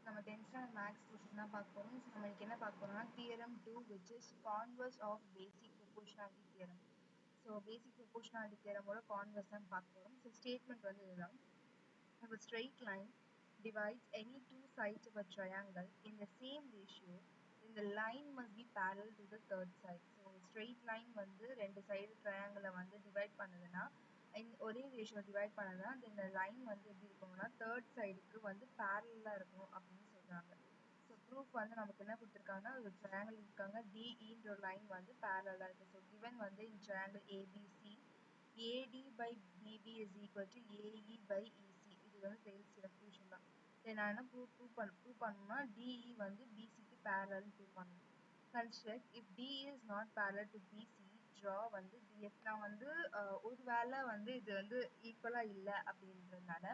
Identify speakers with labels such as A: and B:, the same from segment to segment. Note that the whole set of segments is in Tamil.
A: நம்ம 10th standard maths portion தான் பார்க்க போறோம். ஸோ நம்ம இன்னைக்கு என்ன பார்க்க போறோம்னா theorem 2 which is converse of basic proportionality theorem. So basic proportionality theorem ஓட converse தான் பார்க்க போறோம். ஸோ statement வந்து இதுதான். If a straight line divides any two sides of a triangle in the same ratio, then the line must be parallel to the third side. So straight line வந்து ரெண்டு சைடு triangle வந்து divide பண்ணுதுன்னா ஒரே ரேஷியோ டிவைட் பண்ணதுனா இந்த லைன் வந்து எப்படி இருக்கணும்னா தேர்ட் சைடுக்கு வந்து பேரலா இருக்கணும் அப்படின்னு சொல்றாங்க. ஸோ ப்ரூஃப் வந்து நமக்கு என்ன கொடுத்துருக்காங்கன்னா ஒரு ட்ரையாங்கிள் இருக்காங்க டிஇன்ற ஒரு லைன் வந்து பேரலா இருக்கு. ஸோ கிவன் வந்து இந்த triangle ABC AD by DB is equal to AE by EC. இது வந்து டெய்ல்ஸ் தியரம் தான். தென் நான் என்ன ப்ரூவ் பண்ணணும்னா டிஇ வந்து பிசிக்கு பேரலல் ப்ரூவ் பண்ணணும். Construct if D is not parallel to BC, draw வந்து DF. நான் வந்து ஒரு வேளை வந்து இது வந்து ஈக்குவலா இல்லை அப்படின்றதுனால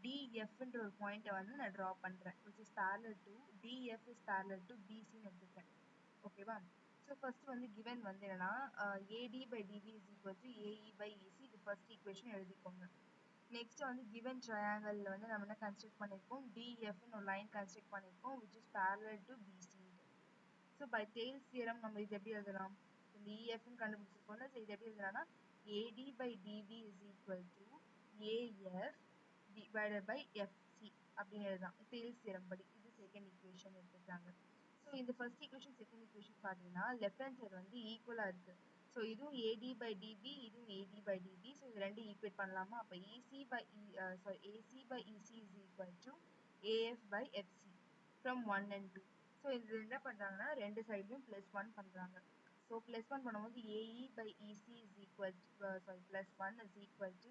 A: DFன்ற ஒரு பாயிண்ட்டை வந்து நான் ட்ரா பண்றேன் which is parallel to DF is parallel to BC ன்னு எடுத்துக்கிறேன். ஓகேவா? ஸோ ஃபர்ஸ்ட் வந்து given வந்து என்னன்னா AD by DB is equal to AE by EC. இது ஃபர்ஸ்ட் ஈக்குவேஷன் எழுதிக்கோங்க. நெக்ஸ்ட் வந்து given triangle வந்து நம்ம என்ன கன்ஸ்ட்ரக்ட் பண்ணிருக்கோம் DFன்னு ஒரு லைன் கன்ஸ்ட்ரக்ட் பண்ணிருக்கோம் which is parallel to BC. So by Thales theorem நம்ம இது எப்படி எழுதலாம்? இந்த EF ன்னு கண்டுபிடிச்சிருக்கோம்ல, ஸோ இது எப்படி எழுதலாம்னா AD by DB is equal to AF divided by FC அப்படின்னு எழுதலாம். Thales theorem படி இது செகண்ட் ஈக்குவேஷன் எடுத்துக்கிறாங்க. ஸோ இந்த ஃபர்ஸ்ட் ஈக்குவேஷன் செகண்ட் ஈக்குவேஷன் பார்த்தீங்கன்னா லெஃப்ட் ஹேண்ட் சைடு வந்து ஈக்குவலா இருக்கு. ஸோ இதுவும் AD by DB, இதுவும் AD by DB. ஸோ இது ரெண்டு ஈக்குவேட் பண்ணலாமா? அப்போ AC by EC is equal to AF by FC from 1 and 2. So இது என்ன பண்ணுறாங்கன்னா ரெண்டு சைட்லையும் +1 பண்ணுறாங்க. ஸோ +1 பண்ணும்போது AE by EC is equal to +1 is equal to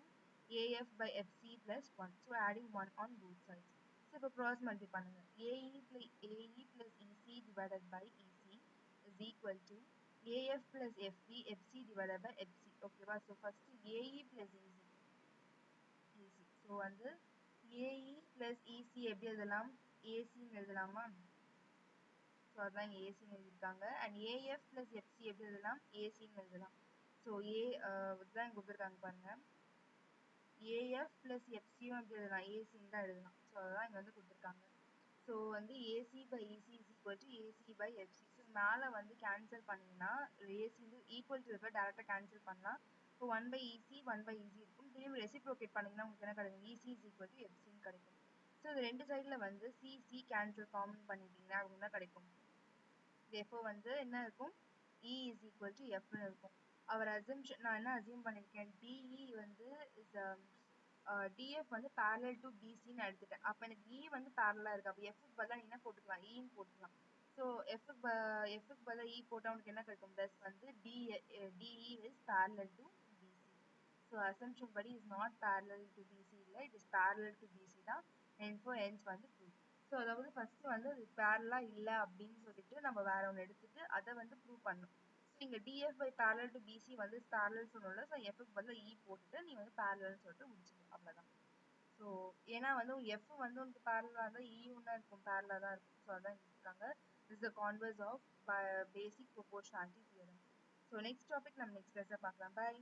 A: AF by FC +1. So adding 1 on both sides. So இப்போ cross multiply பண்ணுங்க. AE plus EC divided by EC is equal to AF plus FC divided by FC. ஓகேவா? So first AE plus EC. So வந்து AE plus EC எப்படி எழுதலாம்? ACன்னு எழுதலாமா? ஸோ அதான் இங்கே ஏசின்னு எழுதியிருக்காங்க. அண்ட் ஏஎஃப் ப்ளஸ் எஃப்சி எப்படி எழுதலாம்? ஏசின்னு எழுதலாம். ஸோ இதுதான் இங்கே கொடுத்துருக்காங்க பாருங்க. ஏஎஃப் ப்ளஸ் எஃப்சியும் எப்படி எழுதலாம்? ஏசின்னு தான் எழுதலாம். ஸோ அதான் இங்கே வந்து கொடுத்துருக்காங்க. ஸோ வந்து AC by EC is equal to AC by FC. So மேலே வந்து கேன்சல் பண்ணிங்கன்னா ஏசி வந்து ஈக்குவல் டு இருக்க டேரெக்டாக கேன்சல் பண்ணலாம். இப்போ 1 by EC 1 by EC இருக்கும். திரும்பி ரெசிப்ரோகேட் பண்ணிங்கன்னா உங்களுக்கு என்ன கிடைக்கும்? EC இஸ் ஈக்குவல் டு எஃப்சின்னு கிடைக்கும். ஸோ இது ரெண்டு சைடில் வந்து சி கேன்சல் காமன் பண்ணிட்டீங்கன்னா அவங்க என்ன கிடைக்கும்? therefore வந்து என்ன இருக்கும்? E is equal to F ன்னு இருக்கும். அவர் assumption நான் என்ன assume பண்ணிருக்கேன்? DE வந்து is DF வந்து parallel to BC ன்னு எடுத்துட்டேன். அப்ப எனக்கு E வந்து parallel இருக்கு. அப்ப F க்கு பதிலா என்ன போட்டுக்கலாம்? E ன்னு போட்டுக்கலாம். So F க்கு பதிலா E போட்டா உனக்கு என்ன கிடைக்கும்? Thus வந்து DE is parallel to BC. So assumption படி is not parallel to BC இல்லை, it is parallel to BC தான். hence வந்து proof. ஸோ அதாவது ஃபர்ஸ்ட் வந்து அது பேரலா இல்லை அப்படின்னு சொல்லிட்டு நம்ம வேற ஒன்று எடுத்துட்டு அதை வந்து ப்ரூவ் பண்ணணும். ஸோ இங்கே DF by parallel to BC வந்து பேரலல் சொல்லணும்ல, ஸோ எஃப்க்கு பதிலாக இ போட்டுட்டு நீ வந்து பேரலல்னு சொல்லிட்டு முடிச்சுக்கலாம், அவ்வளோதான். ஸோ ஏன்னா வந்து எஃப் வந்து உனக்கு பேரலாக இருந்தால் இயும் தான் இருக்கும், பேரலாக தான் இருக்கும். ஸோ அதான் இருக்காங்க. This the converse of basic proportionality theorem. So next topic நம்ம நெக்ஸ்ட் கிளாஸில் பார்க்கலாம். பை.